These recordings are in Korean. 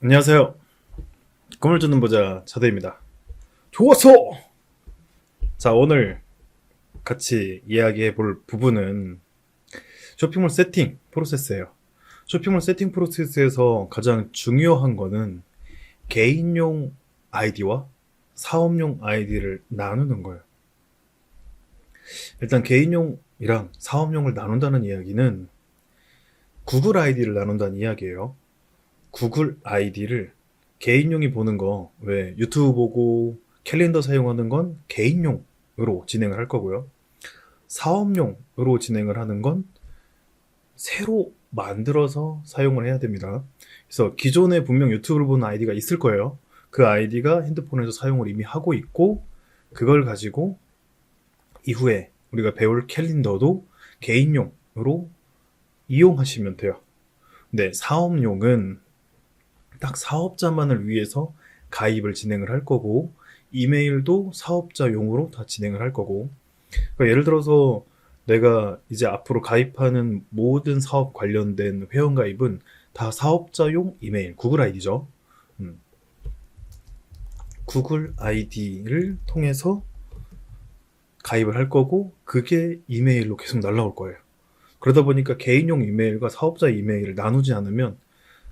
안녕하세요. 꿈을 주는 보자 차대입니다. 좋았어! 자, 오늘 같이 이야기해 볼 부분은 쇼핑몰 세팅 프로세스예요. 쇼핑몰 세팅 프로세스에서 가장 중요한 거는 개인용 아이디와 사업용 아이디를 나누는 거예요. 일단 개인용이랑 사업용을 나눈다는 이야기는 구글 아이디를 나눈다는 이야기예요. 구글 아이디를 개인용이 보는 거, 왜 유튜브 보고 캘린더 사용하는 건 개인용으로 진행을 할 거고요. 사업용으로 진행을 하는 건 새로 만들어서 사용을 해야 됩니다. 그래서 기존에 분명 유튜브를 보는 아이디가 있을 거예요. 그 아이디가 핸드폰에서 사용을 이미 하고 있고, 그걸 가지고 이후에 우리가 배울 캘린더도 개인용으로 이용하시면 돼요. 근데 사업용은 딱 사업자만을 위해서 가입을 진행을 할 거고, 이메일도 사업자용으로 다 진행을 할 거고. 그러니까 예를 들어서 내가 이제 앞으로 가입하는 모든 사업 관련된 회원 가입은 다 사업자용 이메일, 구글 아이디죠. 구글 아이디를 통해서 가입을 할 거고, 그게 이메일로 계속 날라올 거예요. 그러다 보니까 개인용 이메일과 사업자 이메일을 나누지 않으면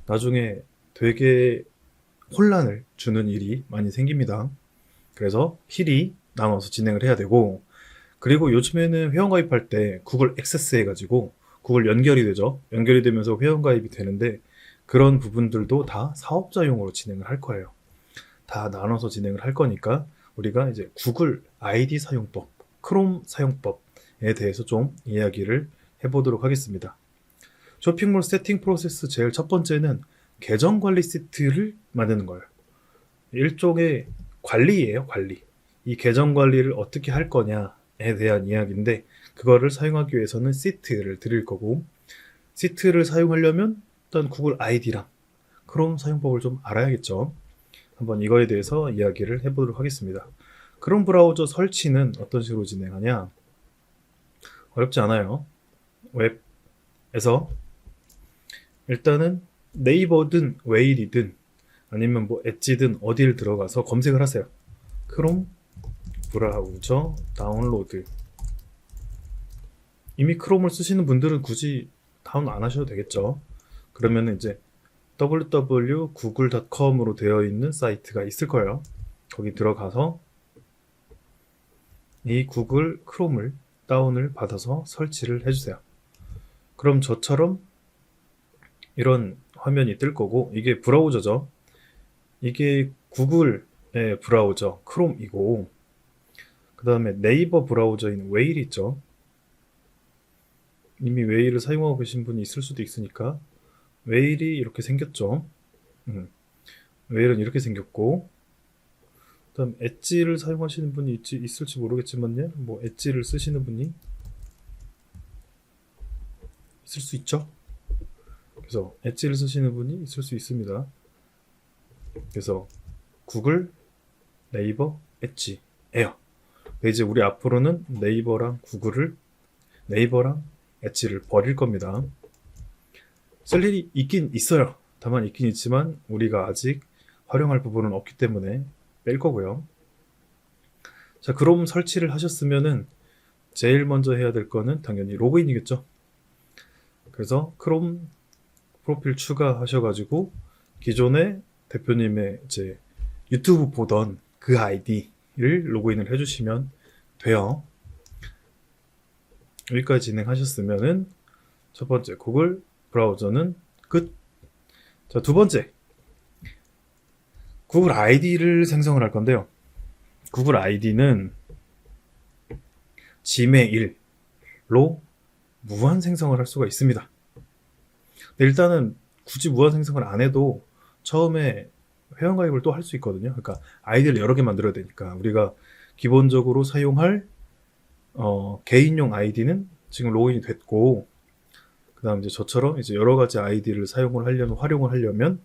나중에 되게 혼란을 주는 일이 많이 생깁니다. 그래서 필히 나눠서 진행을 해야 되고, 그리고 요즘에는 회원가입할 때 구글 액세스 해가지고 구글 연결이 되죠. 연결이 되면서 회원가입이 되는데, 그런 부분들도 다 사업자용으로 진행을 할 거예요. 다 나눠서 진행을 할 거니까 우리가 이제 구글 아이디 사용법, 크롬 사용법에 대해서 좀 이야기를 해보도록 하겠습니다. 쇼핑몰 세팅 프로세스 제일 첫 번째는 계정 관리 시트를 만드는 거예요. 일종의 관리예요, 관리. 이 계정 관리를 어떻게 할 거냐에 대한 이야기인데, 그거를 사용하기 위해서는 시트를 드릴 거고, 시트를 사용하려면 일단 구글 아이디랑 크롬 사용법을 좀 알아야겠죠. 한번 이거에 대해서 이야기를 해보도록 하겠습니다. 크롬 브라우저 설치는 어떤 식으로 진행하냐? 어렵지 않아요. 웹에서 일단은 네이버든 웨일이든 아니면 뭐 엣지든 어디를 들어가서 검색을 하세요. 크롬 브라우저 다운로드. 이미 크롬을 쓰시는 분들은 굳이 다운 안 하셔도 되겠죠. 그러면 이제 www.google.com으로 되어 있는 사이트가 있을 거예요. 거기 들어가서 이 구글 크롬을 다운을 받아서 설치를 해주세요. 그럼 저처럼 이런 화면이 뜰 거고, 이게 브라우저죠. 이게 구글의 브라우저 크롬이고, 그 다음에 네이버 브라우저인 웨일 있죠. 이미 웨일을 사용하고 계신 분이 있을 수도 있으니까 웨일이 이렇게 생겼죠. 웨일은 이렇게 생겼고, 그 다음 엣지를 사용하시는 분이 있을지 모르겠지만요, 뭐 엣지를 쓰시는 분이 있을 수 있죠. 그래서 엣지를 쓰시는 분이 있을 수 있습니다. 그래서 구글, 네이버, 엣지예요. 이제 우리 앞으로는 네이버랑 엣지를 버릴 겁니다. 쓸 일이 있긴 있어요. 다만 있긴 있지만 우리가 아직 활용할 부분은 없기 때문에 뺄 거고요. 자, 그럼 설치를 하셨으면은 제일 먼저 해야 될 거는 당연히 로그인이겠죠. 그래서 크롬 프로필 추가하셔가지고 기존에 대표님의 이제 유튜브 보던 그 아이디를 로그인을 해주시면 돼요. 여기까지 진행하셨으면은 첫 번째 구글 브라우저는 끝. 자, 두 번째 구글 아이디를 생성을 할 건데요. 구글 아이디는 지메일로 무한 생성을 할 수가 있습니다. 일단은 굳이 무한 생성을 안 해도 처음에 회원가입을 또 할 수 있거든요. 그러니까 아이디를 여러 개 만들어야 되니까 우리가 기본적으로 사용할 개인용 아이디는 지금 로그인이 됐고, 그 다음 이제 저처럼 이제 여러 가지 아이디를 활용을 하려면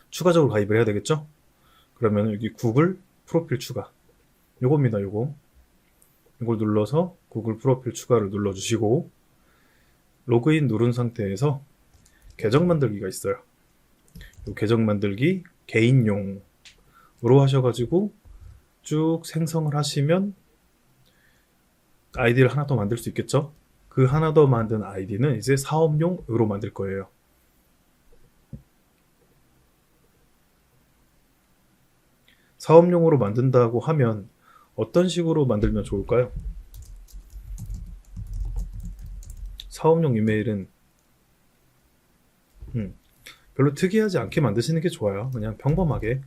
추가적으로 가입을 해야 되겠죠. 그러면 여기 구글 프로필 추가, 요겁니다. 이걸 눌러서 구글 프로필 추가를 요 계정 만들기 개인용으로 하셔가지고 쭉 생성을 하시면 아이디를 하나 더 만들 수 있겠죠? 그 하나 더 만든 아이디는 이제 사업용으로 만들 거예요. 사업용으로 만든다고 하면 어떤 식으로 만들면 좋을까요? 사업용 이메일은 별로 특이하지 않게 만드시는 게 좋아요. 그냥 평범하게.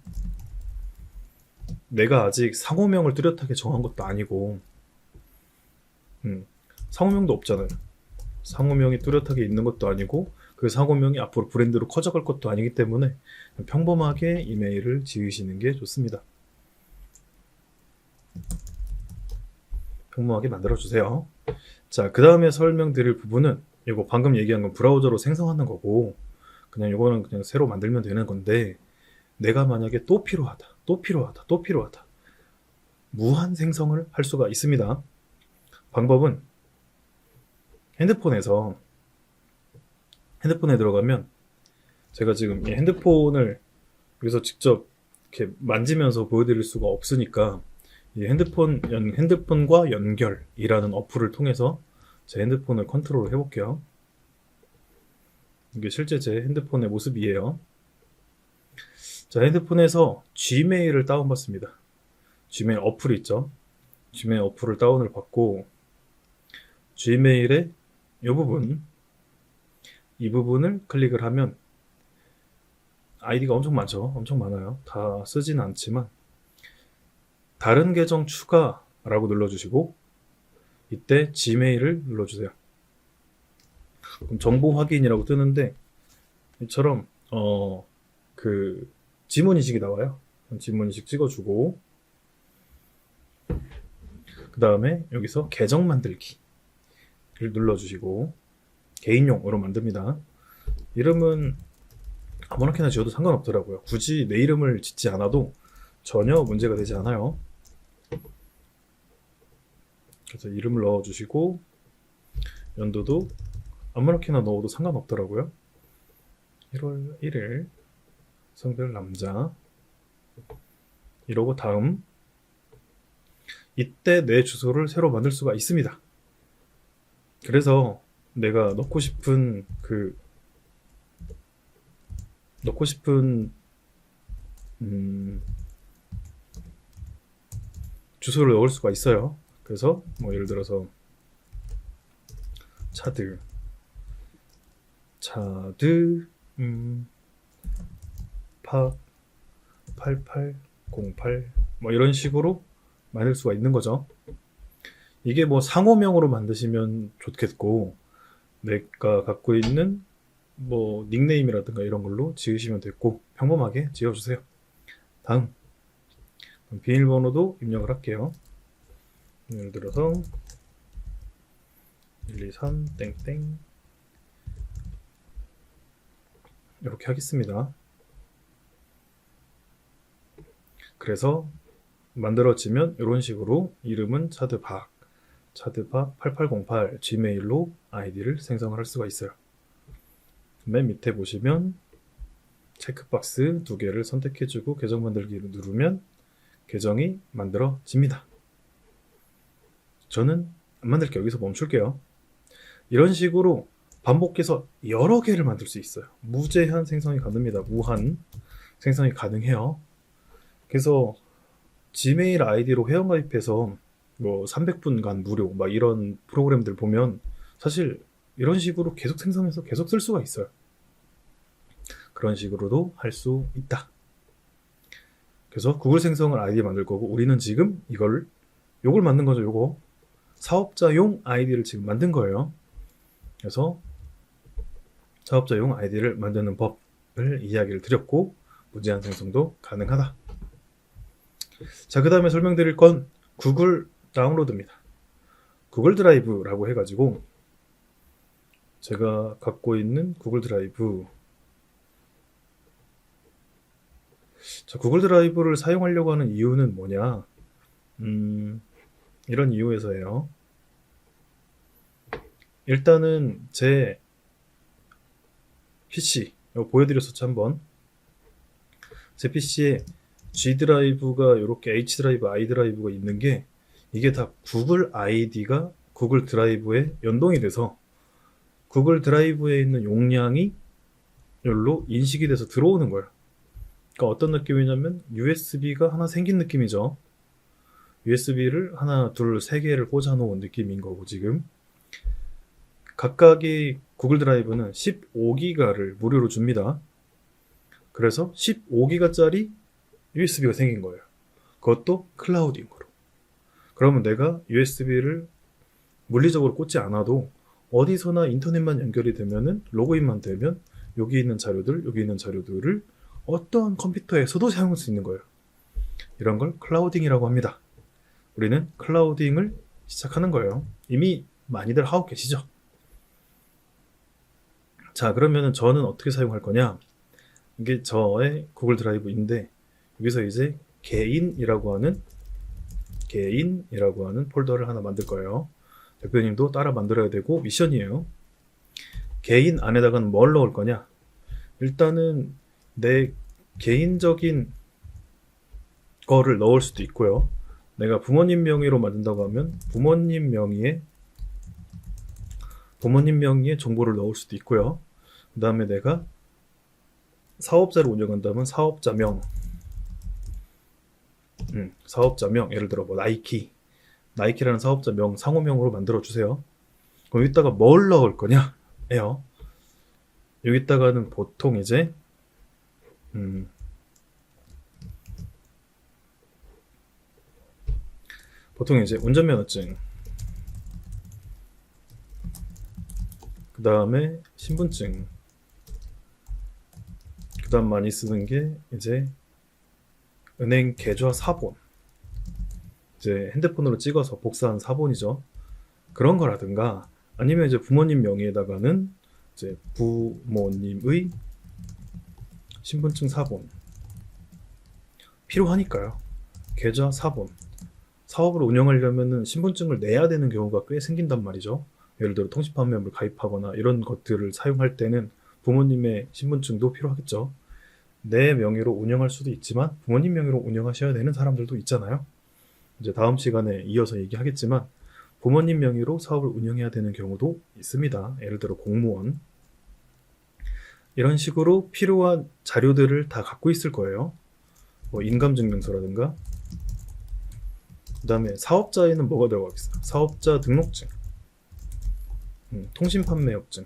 내가 아직 상호명을 뚜렷하게 정한 것도 아니고 상호명도 없잖아요. 상호명이 뚜렷하게 있는 것도 아니고 그 상호명이 앞으로 브랜드로 커져갈 것도 아니기 때문에 평범하게 이메일을 지으시는 게 좋습니다. 평범하게 만들어주세요. 자, 그 다음에 설명드릴 부분은 이거 방금 얘기한 건 브라우저로 생성하는 거고 그냥 이거는 그냥 새로 만들면 되는 건데 내가 만약에 또 필요하다 무한 생성을 할 수가 있습니다. 방법은 핸드폰에 들어가면 제가 지금 이 핸드폰을 여기서 직접 이렇게 만지면서 보여드릴 수가 없으니까 이 핸드폰과 연결이라는 어플을 통해서 제 핸드폰을 컨트롤 해볼게요. 이게 실제 제 핸드폰의 모습이에요. 자, 핸드폰에서 Gmail을 다운받습니다. Gmail 어플이 있죠. Gmail 어플을 다운을 받고 Gmail의 이 부분을 클릭을 하면 아이디가 엄청 많죠. 엄청 많아요. 다 쓰진 않지만 다른 계정 추가라고 눌러주시고 이때 Gmail을 눌러주세요. 그럼 정보 확인이라고 뜨는데 이처럼 그 지문인식이 나와요. 지문인식 찍어주고 그 다음에 여기서 계정 만들기를 눌러주시고 개인용으로 만듭니다. 이름은 아무렇게나 지어도 상관없더라고요. 굳이 내 이름을 짓지 않아도 전혀 문제가 되지 않아요. 그래서 이름을 넣어주시고 연도도 아무렇게나 넣어도 상관없더라고요. 1월 1일 성별 남자 이러고 다음 이때 내 주소를 새로 만들 수가 있습니다. 그래서 내가 넣고 싶은 주소를 넣을 수가 있어요. 그래서 뭐 예를 들어서 차드 파 8808 뭐 이런 식으로 만들 수가 있는 거죠. 이게 뭐 상호명으로 만드시면 좋겠고 내가 갖고 있는 뭐 닉네임이라든가 이런 걸로 지으시면 됐고 평범하게 지어주세요. 다음 비밀번호도 입력을 할게요. 예를 들어서 123 땡땡 이렇게 하겠습니다. 그래서 만들어지면 이런 식으로 이름은 차드박 8808 gmail로 아이디를 생성을 할 수가 있어요. 맨 밑에 보시면 체크박스 2개를 선택해주고 계정 만들기를 누르면 계정이 만들어집니다. 저는 안 만들게 여기서 멈출게요. 이런 식으로 반복해서 여러 개를 만들 수 있어요. 무제한 생성이 가능합니다. 무한 생성이 가능해요. 그래서 지메일 아이디로 회원가입해서 뭐 300분간 무료 막 이런 프로그램들 보면 사실 이런 식으로 계속 생성해서 계속 쓸 수가 있어요. 그런 식으로도 할 수 있다. 그래서 구글 생성을 아이디 만들 거고 우리는 지금 요걸 만든 거죠. 요거 사업자용 아이디를 지금 만든 거예요. 그래서 사업자용 아이디를 만드는 법을 이야기를 드렸고 무제한 생성도 가능하다. 자, 그 다음에 설명드릴 건 구글 다운로드입니다. 구글 드라이브라고 해가지고 제가 갖고 있는 구글 드라이브 자, 구글 드라이브를 사용하려고 하는 이유는 뭐냐 이런 이유에서예요. 일단은 제 PC 이거 보여드렸었죠 한번. 제 PC에 G 드라이브가 이렇게 H 드라이브, I 드라이브가 있는 게 이게 다 구글 아이디가 구글 드라이브에 연동이 돼서 구글 드라이브에 있는 용량이 열로 인식이 돼서 들어오는 거예요. 그러니까 어떤 느낌이냐면 USB가 하나 생긴 느낌이죠. USB를 하나, 둘, 세 개를 꽂아 놓은 느낌인 거고 지금 각각의 구글 드라이브는 15기가를 무료로 줍니다. 그래서 15기가짜리 USB가 생긴 거예요. 그것도 클라우딩으로. 그러면 내가 USB를 물리적으로 꽂지 않아도 어디서나 인터넷만 연결이 되면은 로그인만 되면 여기 있는 자료들, 여기 있는 자료들을 어떤 컴퓨터에서도 사용할 수 있는 거예요. 이런 걸 클라우딩이라고 합니다. 우리는 클라우딩을 시작하는 거예요. 이미 많이들 하고 계시죠? 자, 그러면은 저는 어떻게 사용할 거냐? 이게 저의 구글 드라이브인데 여기서 이제 개인이라고 하는 폴더를 하나 만들 거예요. 대표님도 따라 만들어야 되고 미션이에요. 개인 안에다가는 뭘 넣을 거냐? 일단은 내 개인적인 거를 넣을 수도 있고요. 내가 부모님 명의로 만든다고 하면 부모님 명의의 정보를 넣을 수도 있고요. 그 다음에 내가 사업자를 운영한다면 사업자명, 예를 들어 뭐 나이키라는 사업자명 상호명으로 만들어 주세요. 그럼 여기다가 뭘 넣을 거냐예요. 여기다가는 보통 이제 운전면허증, 그 다음에 신분증, 그 다음 많이 쓰는 게 이제 은행 계좌 사본, 이제 핸드폰으로 찍어서 복사한 사본이죠. 그런 거라든가 아니면 이제 부모님 명의에다가는 이제 부모님의 신분증 사본 필요하니까요. 계좌 사본. 사업을 운영하려면은 신분증을 내야 되는 경우가 꽤 생긴단 말이죠. 예를 들어 통신판매업을 가입하거나 이런 것들을 사용할 때는 부모님의 신분증도 필요하겠죠. 내 명의로 운영할 수도 있지만 부모님 명의로 운영하셔야 되는 사람들도 있잖아요. 이제 다음 시간에 이어서 얘기하겠지만 부모님 명의로 사업을 운영해야 되는 경우도 있습니다. 예를 들어 공무원. 이런 식으로 필요한 자료들을 다 갖고 있을 거예요. 뭐 인감증명서라든가. 그 다음에 사업자에는 뭐가 들어가겠어요? 사업자 등록증, 통신판매업증.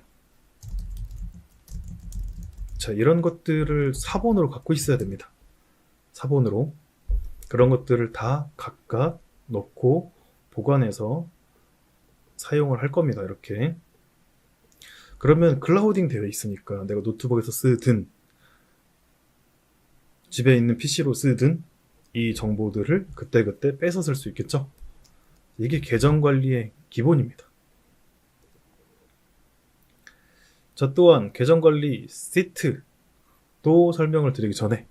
자, 이런 것들을 사본으로 갖고 있어야 됩니다. 사본으로. 그런 것들을 다 각각 넣고 보관해서 사용을 할 겁니다. 이렇게. 그러면 클라우딩 되어 있으니까 내가 노트북에서 쓰든 집에 있는 PC로 쓰든 이 정보들을 그때그때 뺏어 쓸 수 있겠죠. 이게 계정 관리의 기본입니다. 자, 또한 계정 관리 시트도 설명을 드리기 전에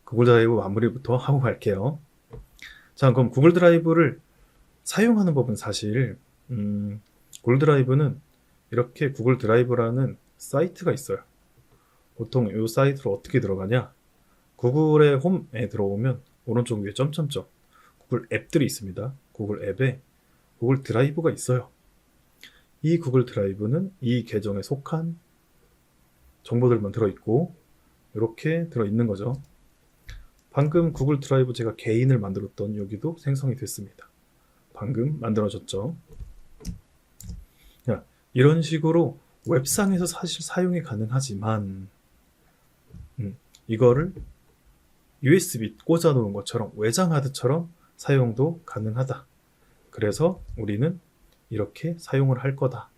구글 드라이브 마무리부터 하고 갈게요. 자, 그럼 구글 드라이브를 사용하는 법은 사실 구글 드라이브는 이렇게 구글 드라이브라는 사이트가 있어요. 보통 이 사이트로 어떻게 들어가냐? 구글의 홈에 들어오면 오른쪽 위에 점점점 구글 앱들이 있습니다. 구글 앱에 구글 드라이브가 있어요. 이 구글 드라이브는 이 계정에 속한 정보들만 들어있고 이렇게 들어있는 거죠. 방금 구글 드라이브 제가 개인을 만들었던 여기도 생성이 됐습니다. 방금 만들어졌죠. 이런 식으로 웹상에서 사실 사용이 가능하지만 이거를 USB 꽂아 놓은 것처럼 외장 하드처럼 사용도 가능하다. 그래서 우리는 이렇게 사용을 할 거다.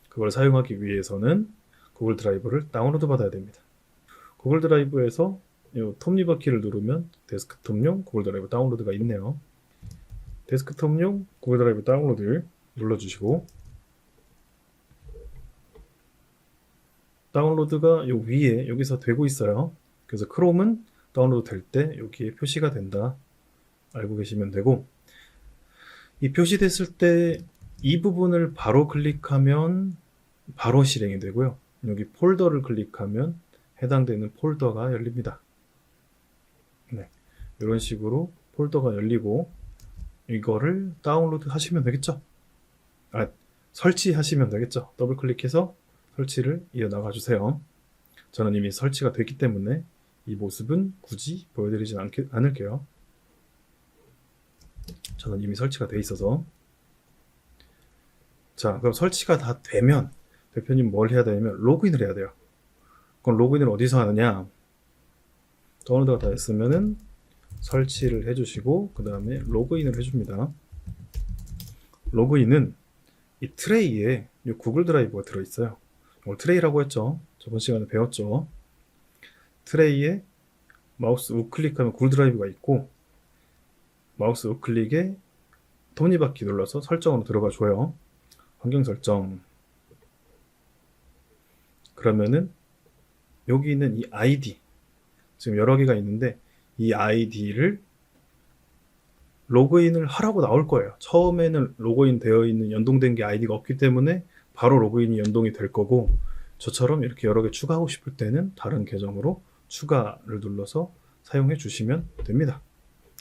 그걸 사용하기 위해서는 구글 드라이브를 다운로드 받아야 됩니다. 구글 드라이브에서 이 톱니바퀴를 누르면 데스크톱용 구글 드라이브 다운로드가 있네요. 데스크톱용 구글 드라이브 다운로드를 눌러주시고 다운로드가 요 위에 여기서 되고 있어요. 그래서 크롬은 다운로드 될 때 여기에 표시가 된다 알고 계시면 되고, 이 표시됐을 때 이 부분을 바로 클릭하면 바로 실행이 되고요. 여기 폴더를 클릭하면 해당되는 폴더가 열립니다. 네. 이런 식으로 폴더가 열리고 이거를 다운로드 하시면 되겠죠. 설치하시면 되겠죠. 더블 클릭해서 설치를 이어나가 주세요. 저는 이미 설치가 됐기 때문에 이 모습은 굳이 보여드리진 않을게요. 저는 이미 설치가 돼 있어서. 자, 그럼 설치가 다 되면 대표님 뭘 해야 되냐면 로그인을 해야 돼요. 그럼 로그인을 어디서 하느냐? 다운로드가 다 됐으면은 설치를 해주시고 그 다음에 로그인을 해줍니다. 로그인은 이 트레이에 이 구글 드라이브가 들어있어요. 이걸 트레이라고 했죠. 저번 시간에 배웠죠. 트레이에 마우스 우클릭하면 구글 드라이브가 있고 마우스 우클릭에 톱니바퀴 눌러서 설정으로 들어가 줘요. 환경 설정. 그러면은 여기 있는 이 아이디, 지금 여러 개가 있는데 이 아이디를 로그인을 하라고 나올 거예요. 처음에는 로그인 되어 있는 연동된 게 아이디가 없기 때문에 바로 로그인이 연동이 될 거고, 저처럼 이렇게 여러 개 추가하고 싶을 때는 다른 계정으로 추가를 눌러서 사용해 주시면 됩니다.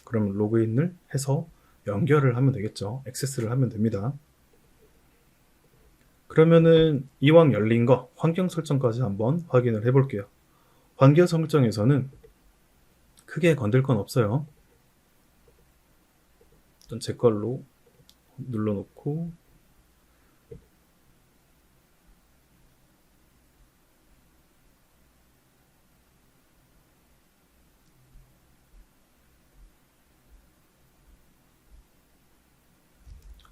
그러면 로그인을 해서 연결을 하면 되겠죠. 액세스를 하면 됩니다. 그러면은 이왕 열린 거 환경 설정까지 한번 확인을 해 볼게요. 환경 설정에서는 크게 건들 건 없어요. 일단 제 걸로 눌러놓고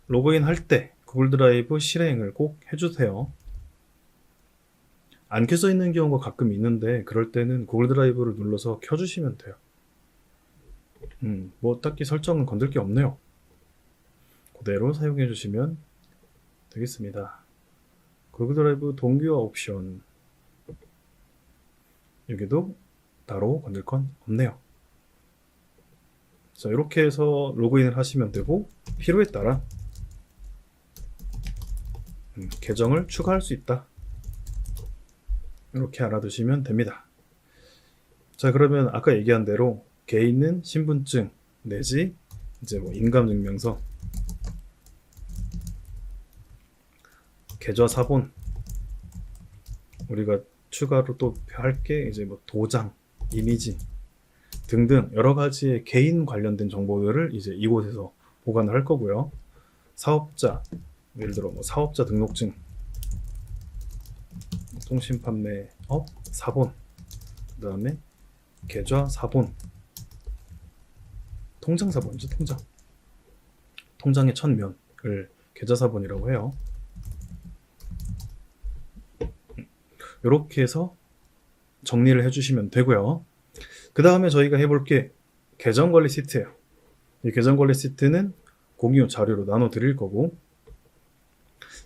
로그인 할 때 구글 드라이브 실행을 꼭 해주세요. 안 켜져 있는 경우가 가끔 있는데 그럴 때는 구글 드라이브를 눌러서 켜주시면 돼요. 뭐 딱히 설정은 건들 게 없네요. 그대로 사용해 주시면 되겠습니다. 구글 드라이브 동기화 옵션, 여기도 따로 건들 건 없네요. 자, 이렇게 해서 로그인을 하시면 되고 필요에 따라 계정을 추가할 수 있다. 이렇게 알아두시면 됩니다. 자, 그러면 아까 얘기한 대로 개인은 신분증 내지 이제 뭐 인감증명서, 계좌 사본, 우리가 추가로 또 할 게 이제 뭐 도장, 이미지 등등 여러 가지의 개인 관련된 정보들을 이제 이곳에서 보관을 할 거고요. 사업자, 예를 들어 뭐 사업자 등록증, 통신판매업 사본, 그 다음에 계좌 사본, 통장 사본이죠. 통장의 첫면을 계좌 사본이라고 해요. 이렇게 해서 정리를 해주시면 되고요. 그 다음에 저희가 해볼 게 계정관리 시트예요. 이 계정관리 시트는 공유 자료로 나눠 드릴 거고,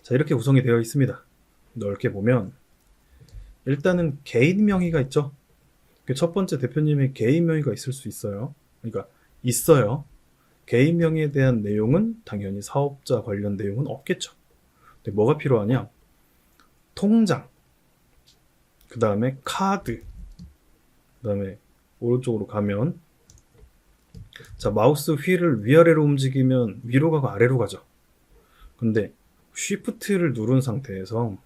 자, 이렇게 구성이 되어 있습니다. 넓게 보면 일단은 개인 명의가 있죠. 첫 번째 대표님의 개인 명의가 있을 수 있어요. 그러니까 있어요. 개인 명의에 대한 내용은 당연히 사업자 관련 내용은 없겠죠. 근데 뭐가 필요하냐? 통장, 그 다음에 카드, 그 다음에 오른쪽으로 가면, 자, 마우스 휠을 위아래로 움직이면 위로 가고 아래로 가죠. 근데 쉬프트를 누른 상태에서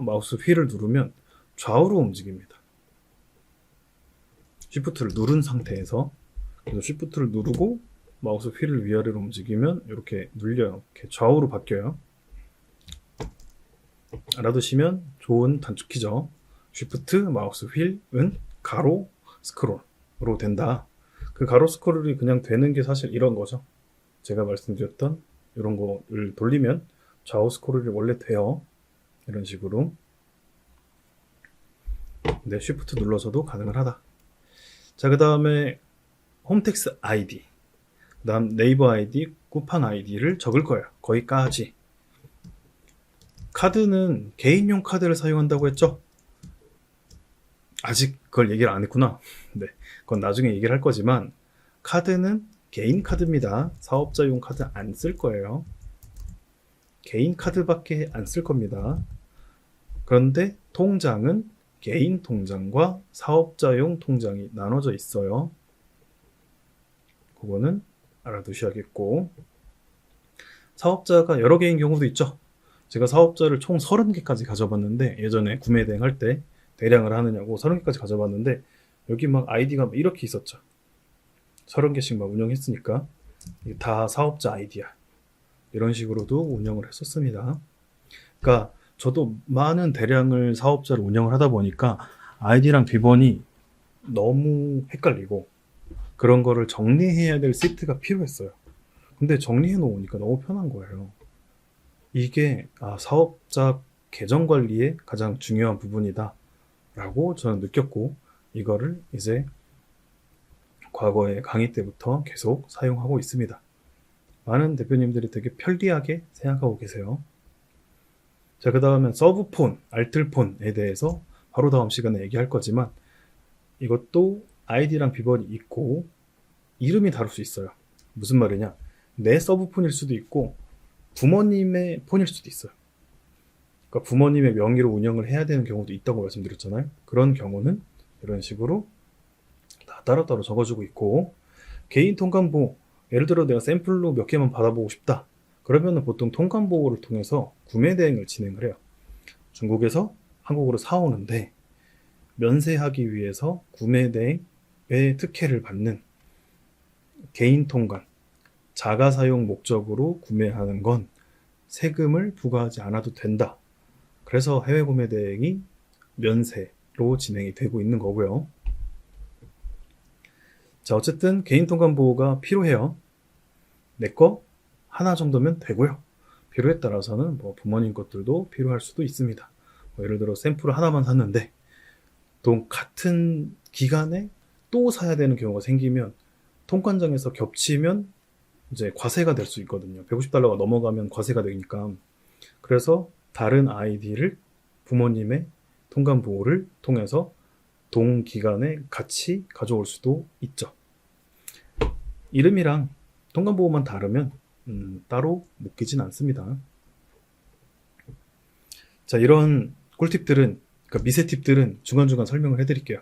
마우스 휠을 누르면 좌우로 움직입니다. 쉬프트를 누른 상태에서, 그래서 쉬프트를 누르고 마우스 휠을 위아래로 움직이면 이렇게 눌려요. 이렇게 좌우로 바뀌어요. 알아두시면 좋은 단축키죠. 쉬프트, 마우스 휠은 가로 스크롤로 된다. 그 가로 스크롤이 그냥 되는 게 사실 이런 거죠. 제가 말씀드렸던 이런 거를 돌리면 좌우 스크롤이 원래 돼요. 이런 식으로. 근데 쉬프트 눌러서도 가능을 하다. 자, 그 다음에 홈택스 아이디, 그 다음 네이버 아이디, 쿠팡 아이디를 적을 거예요. 거기까지. 카드는 개인용 카드를 사용한다고 했죠? 아직 그걸 얘기를 안 했구나. 네, 그건 나중에 얘기를 할 거지만 카드는 개인 카드입니다. 사업자용 카드 안 쓸 거예요. 개인 카드밖에 안 쓸 겁니다. 그런데 통장은 개인 통장과 사업자용 통장이 나눠져 있어요. 그거는 알아두셔야겠고, 사업자가 여러 개인 경우도 있죠. 제가 사업자를 총 30개까지 가져봤는데, 예전에 구매 대행할 때 대량을 하느냐고 30개까지 가져봤는데, 여기 막 아이디가 이렇게 있었죠. 30개씩 막 운영했으니까 이게 다 사업자 아이디야. 이런 식으로도 운영을 했었습니다. 그러니까 저도 많은 대량을 사업자를 운영을 하다 보니까 아이디랑 비번이 너무 헷갈리고 그런 거를 정리해야 될 시트가 필요했어요. 근데 정리해 놓으니까 너무 편한 거예요. 이게 사업자 계정 관리의 가장 중요한 부분이다 라고 저는 느꼈고, 이거를 이제 과거의 강의 때부터 계속 사용하고 있습니다. 많은 대표님들이 되게 편리하게 생각하고 계세요. 자, 그 다음엔 서브폰, 알뜰폰에 대해서 바로 다음 시간에 얘기할 거지만, 이것도 아이디랑 비번이 있고 이름이 다를 수 있어요. 무슨 말이냐, 내 서브폰일 수도 있고 부모님의 폰일 수도 있어요. 그러니까 부모님의 명의로 운영을 해야 되는 경우도 있다고 말씀드렸잖아요. 그런 경우는 이런 식으로 다 따로따로 적어주고 있고, 개인 통관보, 예를 들어 내가 샘플로 몇 개만 받아보고 싶다. 그러면 보통 통관보호를 통해서 구매 대행을 진행을 해요. 중국에서 한국으로 사오는데 면세하기 위해서 구매 대행의 특혜를 받는 개인 통관, 자가 사용 목적으로 구매하는 건 세금을 부과하지 않아도 된다. 그래서 해외 구매 대행이 면세로 진행이 되고 있는 거고요. 자, 어쨌든 개인 통관 보호가 필요해요. 내 거 하나 정도면 되고요. 필요에 따라서는 뭐 부모님 것들도 필요할 수도 있습니다. 뭐 예를 들어 샘플을 하나만 샀는데 또 같은 기간에 또 사야 되는 경우가 생기면 통관장에서 겹치면 이제 과세가 될 수 있거든요. 150달러가 넘어가면 과세가 되니까. 그래서 다른 아이디를 부모님의 통관 보호를 통해서 동기간에 같이 가져올 수도 있죠. 이름이랑 통관 보호만 다르면 따로 묶이진 않습니다. 자, 이런 꿀팁들은, 그러니까 미세 팁들은 중간중간 설명을 해드릴게요.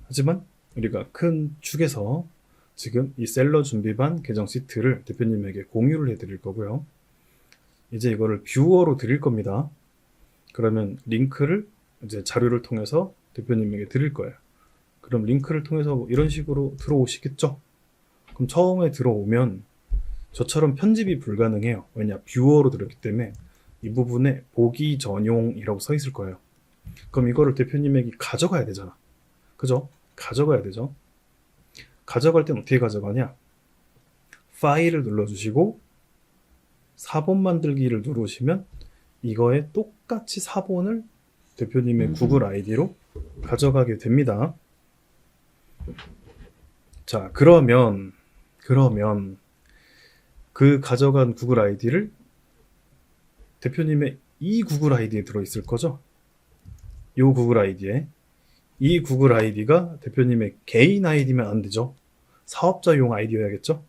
하지만 우리가 큰 축에서 지금 이 셀러 준비반 계정 시트를 대표님에게 공유를 해드릴 거고요. 이제 이거를 뷰어로 드릴 겁니다. 그러면 링크를 이제 자료를 통해서 대표님에게 드릴 거예요. 그럼 링크를 통해서 이런 식으로 들어오시겠죠? 그럼 처음에 들어오면 저처럼 편집이 불가능해요. 왜냐? 뷰어로 들었기 때문에 이 부분에 보기 전용이라고 써 있을 거예요. 그럼 이거를 대표님에게 가져가야 되잖아. 그죠? 가져가야 되죠. 가져갈 땐 어떻게 가져가냐? 파일을 눌러주시고 사본 만들기를 누르시면 이거에 똑같이 사본을 대표님의 구글 아이디로 가져가게 됩니다. 자, 그러면 그 가져간 구글 아이디를 대표님의 이 구글 아이디에 들어있을 거죠? 이 구글 아이디에. 이 구글 아이디가 대표님의 개인 아이디면 안 되죠. 사업자용 아이디여야겠죠?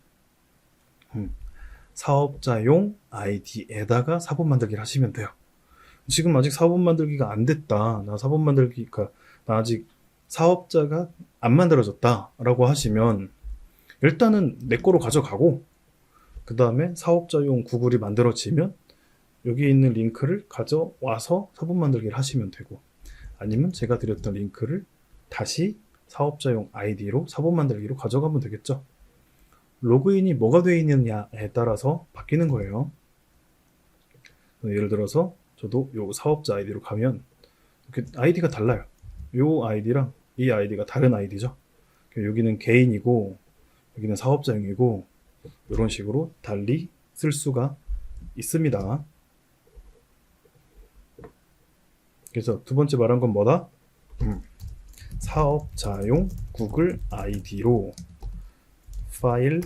사업자용 아이디에다가 사본 만들기를 하시면 돼요. 지금 아직 사본 만들기가 안 됐다. 나 아직 사업자가 안 만들어졌다. 라고 하시면 일단은 내 거로 가져가고 그 다음에 사업자용 구글이 만들어지면 여기 있는 링크를 가져와서 사본 만들기를 하시면 되고, 아니면 제가 드렸던 링크를 다시 사업자용 아이디로 사본 만들기로 가져가면 되겠죠. 로그인이 뭐가 되어 있느냐에 따라서 바뀌는 거예요. 예를 들어서 저도 요 사업자 아이디로 가면 이렇게 아이디가 달라요. 요 아이디랑 이 아이디가 다른 아이디죠. 여기는 개인이고 여기는 사업자용이고 이런 식으로 달리 쓸 수가 있습니다. 그래서 두 번째 말한 건 뭐다? 사업자용 구글 아이디로 파일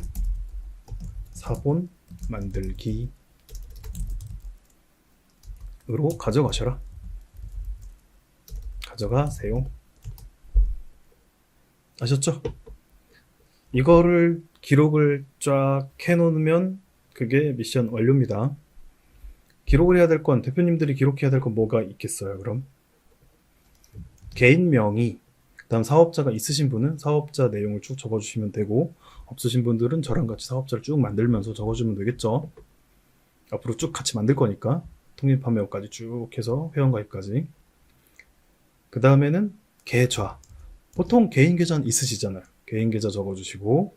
사본 만들기로 가져가셔라. 가져가세요. 아셨죠? 이거를 기록을 쫙 해놓으면 그게 미션 완료입니다. 기록을 해야 될 건, 대표님들이 기록해야 될 건 뭐가 있겠어요? 그럼 개인 명의, 그다음 사업자가 있으신 분은 사업자 내용을 쭉 적어주시면 되고, 없으신 분들은 저랑 같이 사업자를 쭉 만들면서 적어주면 되겠죠. 앞으로 쭉 같이 만들 거니까 통일판매업까지 쭉 해서 회원가입까지. 그 다음에는 계좌. 보통 개인 계좌는 있으시잖아요. 개인 계좌 적어주시고,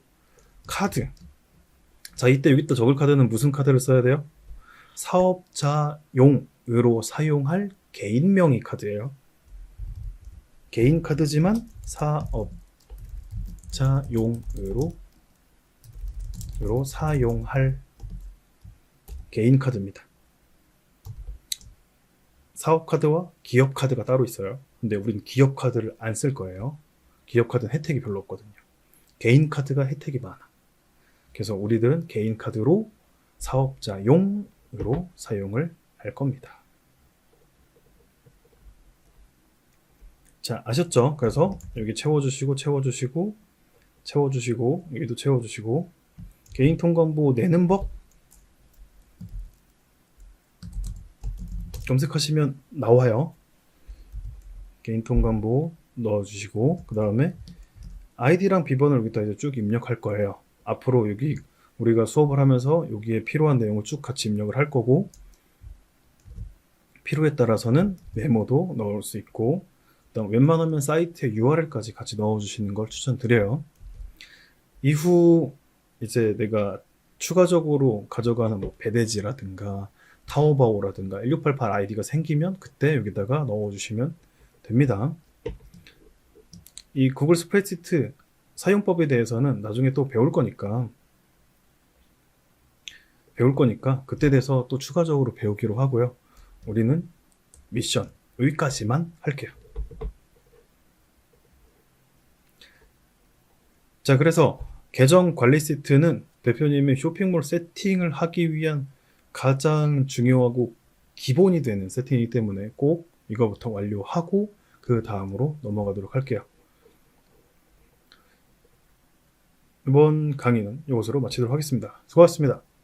카드. 자, 이때 여기다 적을 카드는 무슨 카드를 써야 돼요? 사업자용으로 사용할 개인 명의 카드예요. 개인 카드지만 사업자용으로 사용할 개인 카드입니다. 사업 카드와 기업 카드가 따로 있어요. 근데 우린 기업 카드를 안 쓸 거예요. 기업 카드는 혜택이 별로 없거든요. 개인 카드가 혜택이 많아. 그래서 우리들은 개인 카드로 사업자용으로 사용을 할 겁니다. 자, 아셨죠? 그래서 여기 채워주시고 여기도 채워주시고, 개인 통관부 내는 법 검색하시면 나와요. 개인 통관부 넣어주시고, 그 다음에 아이디랑 비번을 여기다 이제 쭉 입력할 거예요. 앞으로 여기 우리가 수업을 하면서 여기에 필요한 내용을 쭉 같이 입력을 할 거고, 필요에 따라서는 메모도 넣을 수 있고, 그다음 웬만하면 사이트에 URL까지 같이 넣어주시는 걸 추천드려요. 이후 이제 내가 추가적으로 가져가는 뭐 배대지라든가 타오바오라든가 1688 아이디가 생기면 그때 여기다가 넣어주시면 됩니다. 이 구글 스프레드시트 사용법에 대해서는 나중에 또 배울 거니까 그때 돼서 또 추가적으로 배우기로 하고요. 우리는 미션 여기까지만 할게요. 자, 그래서 계정 관리 시트는 대표님의 쇼핑몰 세팅을 하기 위한 가장 중요하고 기본이 되는 세팅이기 때문에 꼭 이거부터 완료하고 그 다음으로 넘어가도록 할게요. 이번 강의는 이것으로 마치도록 하겠습니다. 수고하셨습니다.